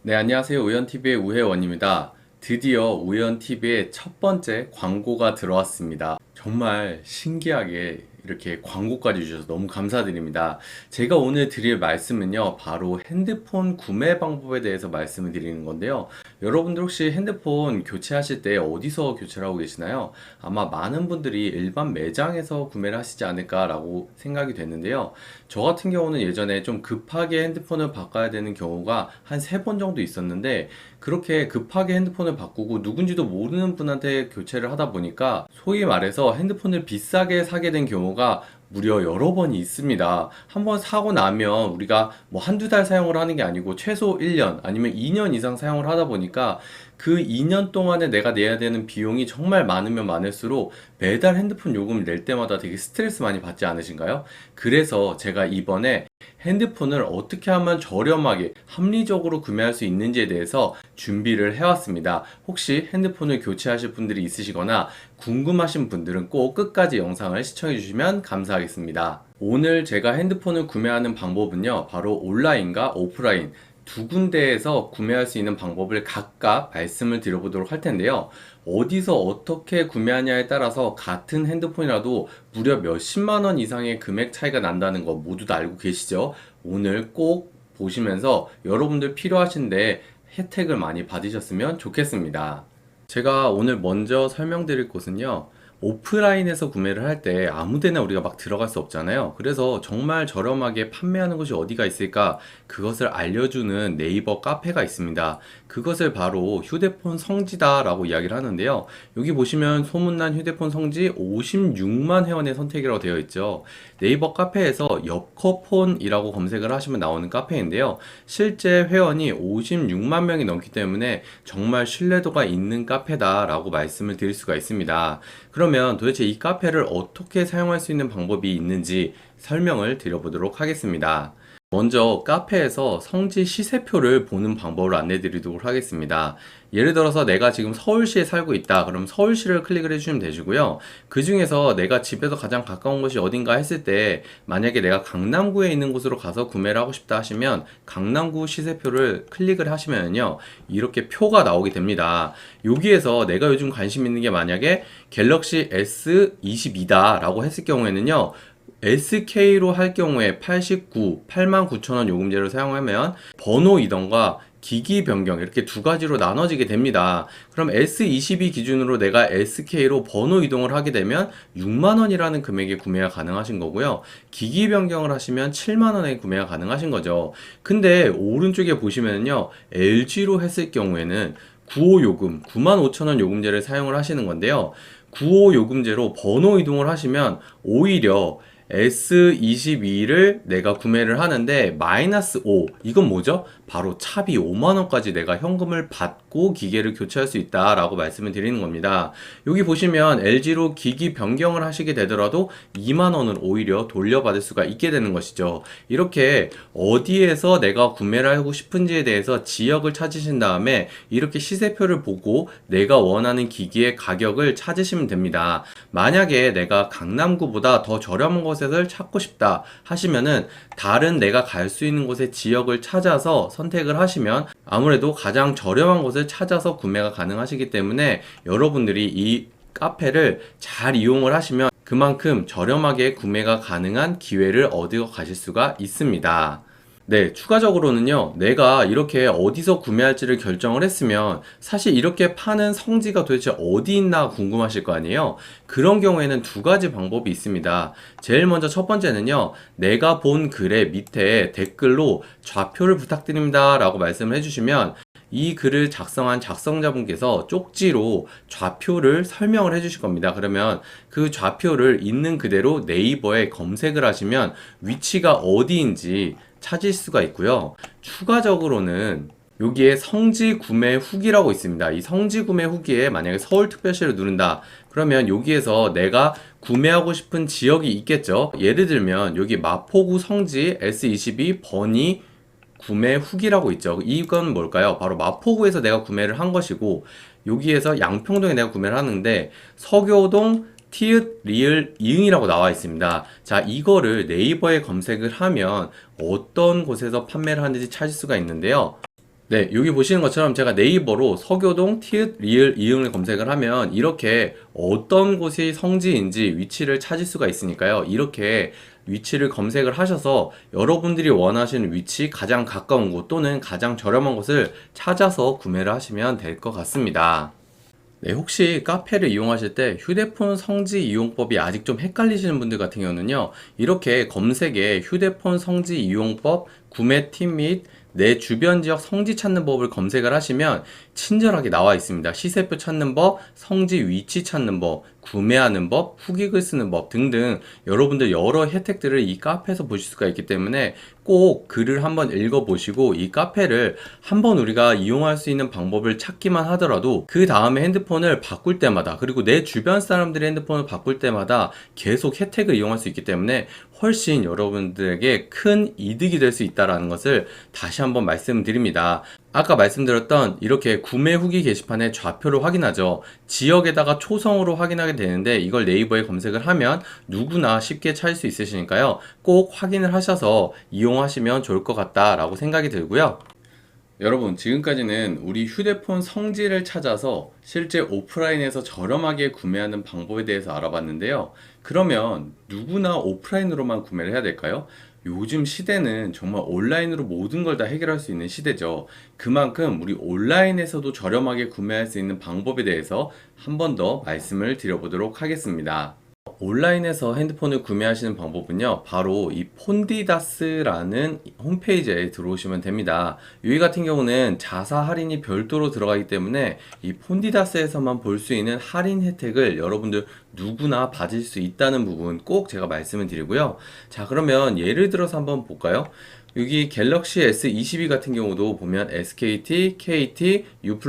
네, 안녕하세요. 우연TV의 우혜원입니다. 드디어 우연TV의 첫 번째 광고가 들어왔습니다. 정말 신기하게 이렇게 광고까지 주셔서 너무 감사드립니다. 제가 오늘 드릴 말씀은요, 바로 핸드폰 구매 방법에 대해서 말씀을 드리는 건데요. 여러분들 혹시 핸드폰 교체하실 때 어디서 교체를 하고 계시나요? 아마 많은 분들이 일반 매장에서 구매를 하시지 않을까라고 생각이 됐는데요. 저 같은 경우는 예전에 좀 급하게 핸드폰을 바꿔야 되는 경우가 한 3번 정도 있었는데, 그렇게 급하게 핸드폰을 바꾸고 누군지도 모르는 분한테 교체를 하다 보니까 소위 말해서 핸드폰을 비싸게 사게 된 경우가 무려 여러 번이 있습니다. 한번 사고 나면 우리가 뭐 한두 달 사용을 하는 게 아니고 최소 1년 아니면 2년 이상 사용을 하다 보니까 그 2년 동안에 내가 내야 되는 비용이 정말 많으면 많을수록 매달 핸드폰 요금을 낼 때마다 되게 스트레스 많이 받지 않으신가요? 그래서 제가 이번에 핸드폰을 어떻게 하면 저렴하게 합리적으로 구매할 수 있는지에 대해서 준비를 해왔습니다. 혹시 핸드폰을 교체하실 분들이 있으시거나 궁금하신 분들은 꼭 끝까지 영상을 시청해 주시면 감사하겠습니다. 오늘 제가 핸드폰을 구매하는 방법은요, 바로 온라인과 오프라인 두 군데에서 구매할 수 있는 방법을 각각 말씀을 드려보도록 할 텐데요. 어디서 어떻게 구매하냐에 따라서 같은 핸드폰이라도 무려 몇십만 원 이상의 금액 차이가 난다는 거 모두 다 알고 계시죠? 오늘 꼭 보시면서 여러분들 필요하신데 혜택을 많이 받으셨으면 좋겠습니다. 제가 오늘 먼저 설명드릴 곳은요. 오프라인에서 구매를 할 때 아무데나 우리가 막 들어갈 수 없잖아요. 그래서 정말 저렴하게 판매하는 곳이 어디가 있을까? 그것을 알려주는 네이버 카페가 있습니다. 그것을 바로 휴대폰 성지다라고 이야기를 하는데요. 여기 보시면 소문난 휴대폰 성지 56만 회원의 선택이라고 되어 있죠. 네이버 카페에서 엽커폰이라고 검색을 하시면 나오는 카페인데요. 실제 회원이 56만 명이 넘기 때문에 정말 신뢰도가 있는 카페다라고 말씀을 드릴 수가 있습니다. 그러면 도대체 이 카페를 어떻게 사용할 수 있는 방법이 있는지 설명을 드려보도록 하겠습니다. 먼저 카페에서 성지 시세표를 보는 방법을 안내 드리도록 하겠습니다. 예를 들어서 내가 지금 서울시에 살고 있다. 그럼 서울시를 클릭을 해주시면 되시고요. 그 중에서 내가 집에서 가장 가까운 곳이 어딘가 했을 때 만약에 내가 강남구에 있는 곳으로 가서 구매를 하고 싶다 하시면 강남구 시세표를 클릭을 하시면요. 이렇게 표가 나오게 됩니다. 여기에서 내가 요즘 관심 있는 게 만약에 갤럭시 S22다 라고 했을 경우에는요. SK로 할 경우에 89만 9천 원 요금제를 사용하면 번호 이동과 기기 변경 이렇게 두 가지로 나눠지게 됩니다. 그럼 S22 기준으로 내가 SK로 번호 이동을 하게 되면 6만 원이라는 금액에 구매가 가능하신 거고요. 기기 변경을 하시면 7만 원에 구매가 가능하신 거죠. 근데 오른쪽에 보시면요. LG로 했을 경우에는 9호 요금, 9만 5천 원 요금제를 사용을 하시는 건데요. 9호 요금제로 번호 이동을 하시면 오히려 S22를 내가 구매를 하는데 마이너스 5 이건 뭐죠? 바로 차비 5만원까지 내가 현금을 받고 기계를 교체할 수 있다라고 말씀을 드리는 겁니다. 여기 보시면 LG로 기기 변경을 하시게 되더라도 2만원을 오히려 돌려받을 수가 있게 되는 것이죠. 이렇게 어디에서 내가 구매를 하고 싶은지에 대해서 지역을 찾으신 다음에 이렇게 시세표를 보고 내가 원하는 기기의 가격을 찾으시면 됩니다. 만약에 내가 강남구보다 더 저렴한 곳을 찾고 싶다 하시면은 다른 내가 갈 수 있는 곳의 지역을 찾아서 선택을 하시면 아무래도 가장 저렴한 곳을 찾아서 구매가 가능하시기 때문에 여러분들이 이 카페를 잘 이용을 하시면 그만큼 저렴하게 구매가 가능한 기회를 얻어 가실 수가 있습니다. 네, 추가적으로는요, 내가 이렇게 어디서 구매할지를 결정을 했으면 사실 이렇게 파는 성지가 도대체 어디 있나 궁금하실 거 아니에요? 그런 경우에는 두 가지 방법이 있습니다. 제일 먼저 첫 번째는요, 내가 본 글의 밑에 댓글로 좌표를 부탁드립니다 라고 말씀을 해주시면 이 글을 작성한 작성자분께서 쪽지로 좌표를 설명을 해주실 겁니다. 그러면 그 좌표를 있는 그대로 네이버에 검색을 하시면 위치가 어디인지 찾을 수가 있고요. 추가적으로는 여기에 성지 구매 후기라고 있습니다. 이 성지 구매 후기에 만약에 서울특별시를 누른다. 그러면 여기에서 내가 구매하고 싶은 지역이 있겠죠. 예를 들면 여기 마포구 성지 S22 번이 구매 후기라고 있죠. 이건 뭘까요? 바로 마포구에서 내가 구매를 한 것이고 여기에서 양평동에 내가 구매를 하는데 서교동 티읕 리을 이응이라고 나와 있습니다. 자, 이거를 네이버에 검색을 하면 어떤 곳에서 판매를 하는지 찾을 수가 있는데요. 네, 여기 보시는 것처럼 제가 네이버로 서교동, 티읕, 리을, 이응을 검색을 하면 이렇게 어떤 곳이 성지인지 위치를 찾을 수가 있으니까요. 이렇게 위치를 검색을 하셔서 여러분들이 원하시는 위치, 가장 가까운 곳 또는 가장 저렴한 곳을 찾아서 구매를 하시면 될 것 같습니다. 네, 혹시 카페를 이용하실 때 휴대폰 성지 이용법이 아직 좀 헷갈리시는 분들 같은 경우는요, 이렇게 검색에 휴대폰 성지 이용법, 구매 팁 및 내 주변 지역 성지 찾는 법을 검색을 하시면 친절하게 나와 있습니다. 시세표 찾는 법, 성지 위치 찾는 법, 구매하는 법, 후기글 쓰는 법 등등 여러분들 여러 혜택들을 이 카페에서 보실 수가 있기 때문에 꼭 글을 한번 읽어보시고 이 카페를 한번 우리가 이용할 수 있는 방법을 찾기만 하더라도 그 다음에 핸드폰을 바꿀 때마다, 그리고 내 주변 사람들의 핸드폰을 바꿀 때마다 계속 혜택을 이용할 수 있기 때문에 훨씬 여러분들에게 큰 이득이 될 수 있다는 것을 다시 한번 말씀드립니다. 아까 말씀드렸던 이렇게 구매 후기 게시판에 좌표를 확인하죠. 지역에다가 초성으로 확인하게 되는데 이걸 네이버에 검색을 하면 누구나 쉽게 찾을 수 있으시니까요. 꼭 확인을 하셔서 이용하시면 좋을 것 같다라고 생각이 들고요. 여러분, 지금까지는 우리 휴대폰 성지를 찾아서 실제 오프라인에서 저렴하게 구매하는 방법에 대해서 알아봤는데요. 그러면 누구나 오프라인으로만 구매를 해야 될까요? 요즘 시대는 정말 온라인으로 모든 걸 다 해결할 수 있는 시대죠. 그만큼 우리 온라인에서도 저렴하게 구매할 수 있는 방법에 대해서 한 번 더 말씀을 드려보도록 하겠습니다. 온라인에서 핸드폰을 구매하시는 방법은요, 바로 이 폰디다스라는 홈페이지에 들어오시면 됩니다. 여기 같은 경우는 자사 할인이 별도로 들어가기 때문에 이 폰디다스에서만 볼 수 있는 할인 혜택을 여러분들 누구나 받을 수 있다는 부분 꼭 제가 말씀을 드리고요. 자, 그러면 예를 들어서 한번 볼까요? 여기 갤럭시 S22 같은 경우도 보면 SKT, KT, U+,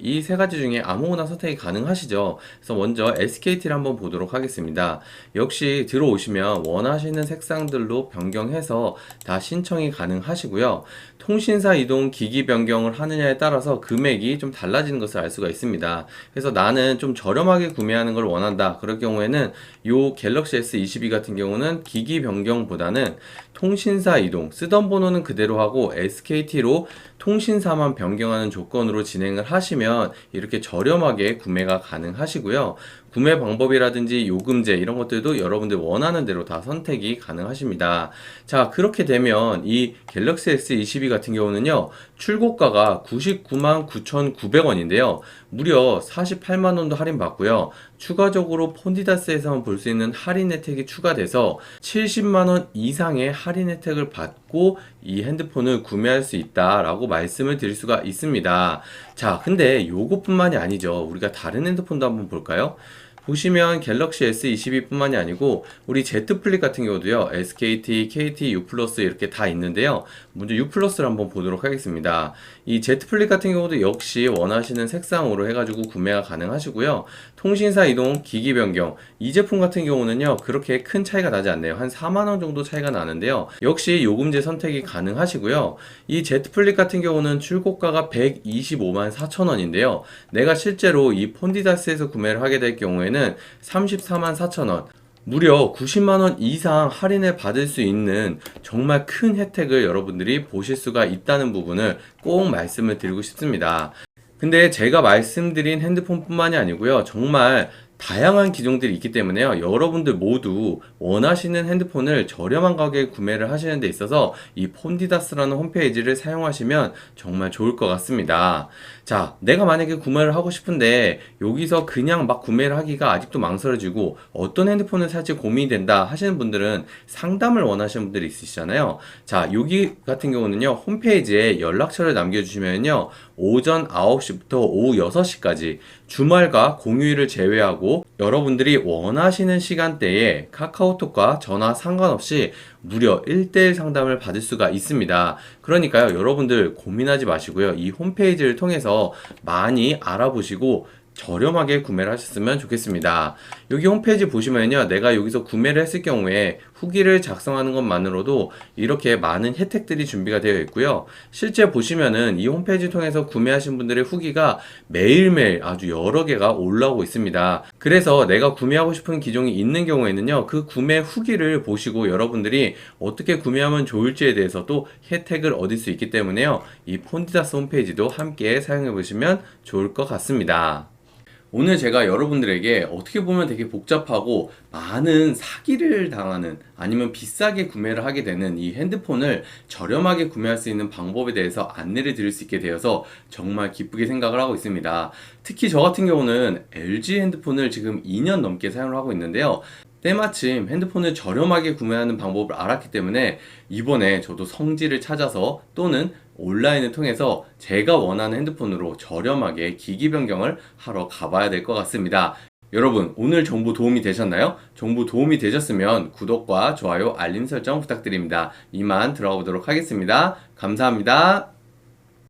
이 세 가지 중에 아무거나 선택이 가능하시죠. 그래서 먼저 SKT를 한번 보도록 하겠습니다. 역시 들어오시면 원하시는 색상들로 변경해서 다 신청이 가능하시고요. 통신사 이동 기기 변경을 하느냐에 따라서 금액이 좀 달라지는 것을 알 수가 있습니다. 그래서 나는 좀 저렴하게 구매하는 걸 원한다. 그럴 경우에는 요 갤럭시 S22 같은 경우는 기기 변경보다는 통신사 이동, 쓰던 번호는 그대로 하고 SKT로 통신사만 변경하는 조건으로 진행을 하시면 이렇게 저렴하게 구매가 가능하시고요. 구매 방법이라든지 요금제 이런 것들도 여러분들 원하는 대로 다 선택이 가능하십니다. 자, 그렇게 되면 이 갤럭시 S22 같은 경우는요, 출고가가 99만 9,900원인데요. 무려 48만 원도 할인 받고요. 추가적으로 폰디다스에서만 볼 수 있는 할인 혜택이 추가돼서 70만 원 이상의 할인 혜택을 받고 이 핸드폰을 구매할 수 있다라고 말씀을 드릴 수가 있습니다. 자, 근데 요것뿐만이 아니죠. 우리가 다른 핸드폰도 한번 볼까요? 보시면 갤럭시 S22 뿐만이 아니고 우리 Z 플립 같은 경우도요, SKT, KT, U+ 이렇게 다 있는데요. 먼저 U+를 한번 보도록 하겠습니다. 이 Z 플립 같은 경우도 역시 원하시는 색상으로 해가지고 구매가 가능하시고요. 통신사 이동, 기기 변경 이 제품 같은 경우는요, 그렇게 큰 차이가 나지 않네요. 한 4만원 정도 차이가 나는데요. 역시 요금제 선택이 가능하시고요. 이 Z 플립 같은 경우는 출고가가 125만 4천원인데요. 내가 실제로 이 폰디다스에서 구매를 하게 될 경우에는 34만 4천원, 무려 90만원 이상 할인을 받을 수 있는 정말 큰 혜택을 여러분들이 보실 수가 있다는 부분을 꼭 말씀을 드리고 싶습니다. 근데 제가 말씀드린 핸드폰뿐만이 아니고요, 정말 다양한 기종들이 있기 때문에요, 여러분들 모두 원하시는 핸드폰을 저렴한 가격에 구매를 하시는 데 있어서 이 폰디다스라는 홈페이지를 사용하시면 정말 좋을 것 같습니다. 자, 내가 만약에 구매를 하고 싶은데 여기서 그냥 막 구매를 하기가 아직도 망설여지고 어떤 핸드폰을 살지 고민이 된다 하시는 분들은 상담을 원하시는 분들이 있으시잖아요. 자, 여기 같은 경우는요, 홈페이지에 연락처를 남겨주시면요, 오전 9시부터 오후 6시까지 주말과 공휴일을 제외하고 여러분들이 원하시는 시간대에 카카오톡과 전화 상관없이 무려 1대1 상담을 받을 수가 있습니다. 그러니까요, 여러분들 고민하지 마시고요, 이 홈페이지를 통해서 많이 알아보시고 저렴하게 구매를 하셨으면 좋겠습니다. 여기 홈페이지 보시면요, 내가 여기서 구매를 했을 경우에 후기를 작성하는 것만으로도 이렇게 많은 혜택들이 준비가 되어 있고요. 실제 보시면은 이 홈페이지 통해서 구매하신 분들의 후기가 매일매일 아주 여러 개가 올라오고 있습니다. 그래서 내가 구매하고 싶은 기종이 있는 경우에는요, 그 구매 후기를 보시고 여러분들이 어떻게 구매하면 좋을지에 대해서도 혜택을 얻을 수 있기 때문에요, 이 폰디다스 홈페이지도 함께 사용해 보시면 좋을 것 같습니다. 오늘 제가 여러분들에게 어떻게 보면 되게 복잡하고 많은 사기를 당하는, 아니면 비싸게 구매를 하게 되는 이 핸드폰을 저렴하게 구매할 수 있는 방법에 대해서 안내를 드릴 수 있게 되어서 정말 기쁘게 생각을 하고 있습니다. 특히 저 같은 경우는 LG 핸드폰을 지금 2년 넘게 사용을 하고 있는데요. 때마침 핸드폰을 저렴하게 구매하는 방법을 알았기 때문에 이번에 저도 성지를 찾아서 또는 온라인을 통해서 제가 원하는 핸드폰으로 저렴하게 기기 변경을 하러 가봐야 될 것 같습니다. 여러분, 오늘 정보 도움이 되셨나요? 정보 도움이 되셨으면 구독과 좋아요, 알림 설정 부탁드립니다. 이만 들어가 보도록 하겠습니다. 감사합니다.